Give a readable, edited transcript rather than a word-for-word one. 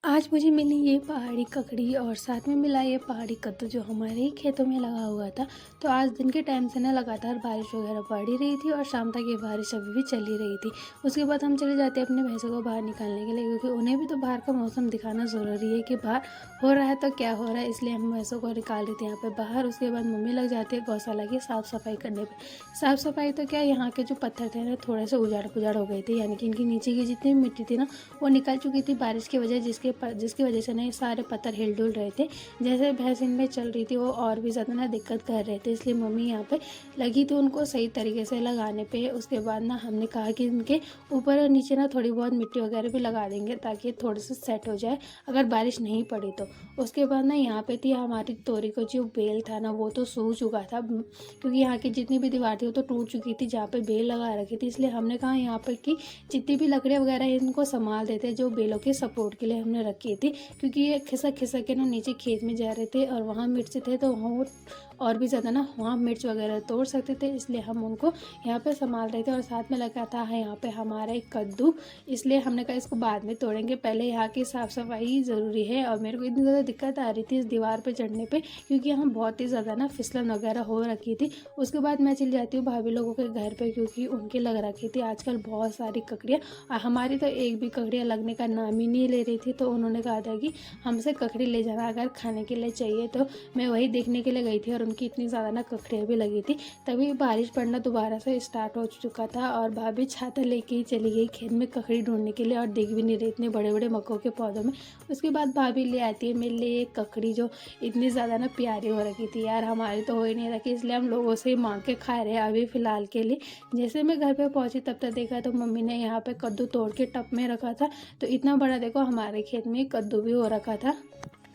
आज मुझे मिली ये पहाड़ी ककड़ी और साथ में मिला ये पहाड़ी कद्दू जो हमारे ही खेतों में लगा हुआ था। तो आज दिन के टाइम से ना लगातार बारिश वगैरह पड़ ही रही थी और शाम तक ये बारिश अभी भी चल ही रही थी। उसके बाद हम चले जाते हैं अपने भैंसों को बाहर निकालने के लिए, क्योंकि उन्हें भी तो बाहर का मौसम दिखाना ज़रूरी है कि बाहर हो रहा है तो क्या हो रहा है। इसलिए हम भैंसों को निकाल देते हैं यहाँ पे बाहर। उसके बाद मम्मी लग जाती है गौशाला की साफ़ सफाई करने पर। साफ़ सफाई तो क्या, यहाँ के जो पत्थर थे ना थोड़े से उजाड़ पुजाड़ हो गए थे, यानी कि इनकी नीचे की जितनी भी मिट्टी थी ना वो निकल चुकी थी बारिश की वजह, जिसकी वजह से ना ये सारे पत्थर हिल डुल रहे थे। जैसे भैंस इनमें चल रही थी वो और भी ज़्यादा ना दिक्कत कर रहे थे, इसलिए मम्मी यहाँ पे लगी थी उनको सही तरीके से लगाने पे। उसके बाद ना हमने कहा कि इनके ऊपर और नीचे ना थोड़ी बहुत मिट्टी वगैरह भी लगा देंगे ताकि थोड़े से सेट हो जाए अगर बारिश नहीं पड़ी तो। उसके बाद ना यहाँ पे थी हमारी तोरी को जो बेल था ना वो तो सूख चुका था, क्योंकि यहाँ की जितनी भी दीवार थी वो तो टूट चुकी थी जहाँ पे बेल लगा रखी थी। इसलिए हमने कहा यहाँ पर कि जितनी भी लकड़ियाँ वगैरह हैं इनको संभाल देते जो बेलों के सपोर्ट के लिए हमने रखी थी, क्योंकि ये खिसक खिसक के ना नीचे खेत में जा रहे थे और वहाँ मिर्च थे तो वहाँ और भी ज़्यादा ना वहाँ मिर्च वगैरह तोड़ सकते थे, इसलिए हम उनको यहाँ पे संभाल रहे थे। और साथ में लगा था यहाँ पे हमारा एक कद्दू, इसलिए हमने कहा इसको बाद में तोड़ेंगे, पहले यहाँ की साफ़ सफाई ज़रूरी है। और मेरे को इतनी ज़्यादा दिक्कत आ रही थी इस दीवार पर चढ़ने पर, क्योंकि यहाँ बहुत ही ज़्यादा ना फिसलन वगैरह हो रखी थी। उसके बाद मैं चली जाती हूँ भाभी लोगों के घर पर, क्योंकि उनकी लग रखी थी आजकल बहुत सारी ककड़ियाँ और हमारी तो एक भी ककड़ियाँ लगने का नाम ही नहीं ले रही थी। तो उन्होंने कहा था कि हमसे ककड़ी ले जाना अगर खाने के लिए चाहिए, तो मैं वही देखने के लिए गई थी और उनकी इतनी ज़्यादा ना ककड़ियाँ भी लगी थी। तभी बारिश पड़ना दोबारा से स्टार्ट हो चुका था और भाभी छाता लेके ही चली गई खेत में ककड़ी ढूंढने के लिए और दिख भी नहीं रही इतने बड़े बड़े मक्कों के पौधों में। उसके बाद भाभी ले आती है मेरे लिए एक ककड़ी जो इतनी ज़्यादा ना प्यारी हो रखी थी यार, हमारी तो हो ही नहीं रखी, इसलिए हम लोगों से ही मांग के खा रहे हैं अभी फ़िलहाल के लिए। जैसे मैं घर पे पहुंची तब तक देखा तो मम्मी ने यहाँ पे कद्दू तोड़ के टब में रखा था, तो इतना बड़ा देखो हमारे खेत में कद्दू भी हो रखा था।